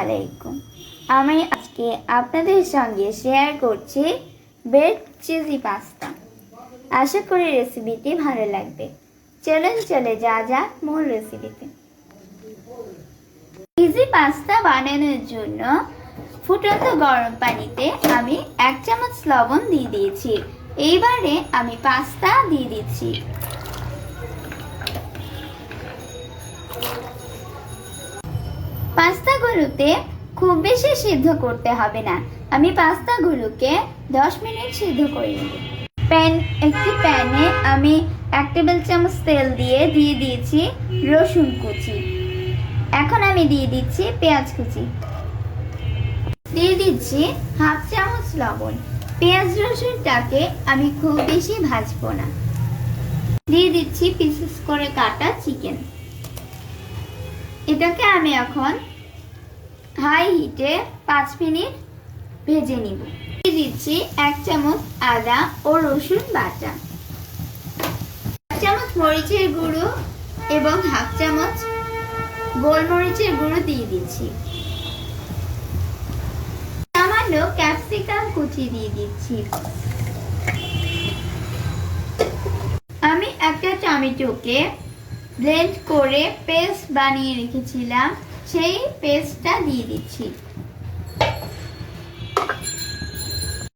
আলাইকুম। আমি আজকে আপনাদের সঙ্গে শেয়ার করছি ব্রেড চিজি পাস্তা। আশা করি রেসিপিটি ভালো লাগবে। চলুন চলে যাক মূল রেসিপিতে। চিজি পাস্তা বানানোর জন্য ফুটন্ত গরম পানিতে আমি 1 চামচ লবণ দিয়ে দিয়েছি। এইবারে আমি পাস্তা দিয়ে দিচ্ছি। পাস্তাগুলোতে খুব বেশি সিদ্ধ করতে হবে না। আমি পাস্তাগুলোকে 10 মিনিট সিদ্ধ করে নেব। একটি প্যানে আমি 1 টেবিল চামচ তেল দিয়ে দিয়েছি রসুন কুচি। এখন আমি দিয়ে দিচ্ছি পেঁয়াজ কুচি, দিয়ে দিচ্ছি 1/2 চামচ লবণ। পেঁয়াজ রসুনটাকে আমি খুব বেশি ভাজবো না। দিয়ে দিচ্ছি পিসেস করে কাটা চিকেন। এটাকে আমি এখন হাই হিটে 5 মিনিট ভেজে নিব। দিয়ে দিচ্ছি 1 চামচ আদা ও রসুন বাটা, 1 চামচ মরিচের গুঁড়ো এবং 1/2 চামচ গোলমরিচের গুঁড়ো দিয়ে দিচ্ছি। সামান্য ক্যাপসিকাম কুচি দিয়ে দিচ্ছি। আমি একটা টমেটোকে ব্লেন্ড করে পেস্ট বানিয়ে রেখেছিলাম, সেই পেস্টটা দিয়ে দিচ্ছি।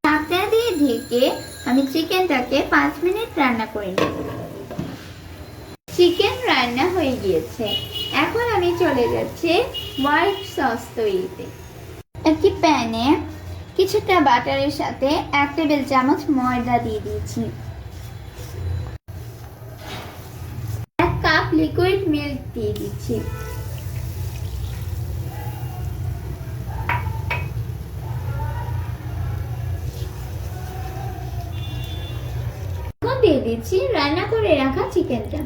ঢাকনা দিয়ে ঢেকে আমি চিকেনটাকে 5 মিনিট রান্না করে নেব। চিকেন রান্না হয়ে গিয়েছে। এখন আমি চলে যাচ্ছি হোয়াইট সস তৈরিতে। একটি প্যানে কিছুটা বাটারের সাথে 1 টেবিল চামচ ময়দা দিয়ে দিয়েছি। 1 কাপ লিকুইড মিল্ক দিয়ে দিচ্ছি। এখন দিয়ে দিচ্ছি রান্না করে রাখা চিকেনটা।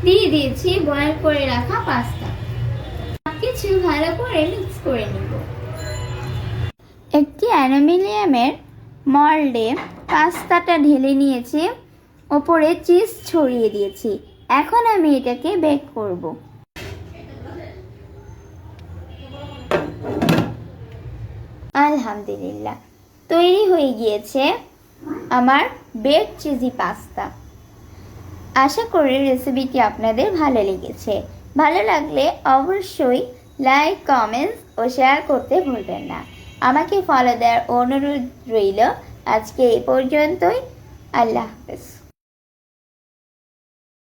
দিয়ে দিয়েছি বয়েল করে রাখা পাস্তা। সবকিছু ভালো করে মিক্স করে নিব। একটি অ্যালুমিনিয়ামের মোল্ডে পাস্তাটা ঢেলে নিয়েছি, ওপরে চিজ ছড়িয়ে দিয়েছি। এখন আমি এটাকে বেক করব। আলহামদুলিল্লাহ, তৈরি হয়ে গিয়েছে আমার ব্রেড চিজি পাস্তা। আশা করি রেসিপিটি আপনাদের ভালো লেগেছে। ভালো লাগলে অবশ্যই লাইক, কমেন্টস ও শেয়ার করতে ভুলবেন না। আমাকে ফলো দেওয়ার অনুরোধ রইল। আজকে এই পর্যন্তই। আল্লাহ হাফেজ।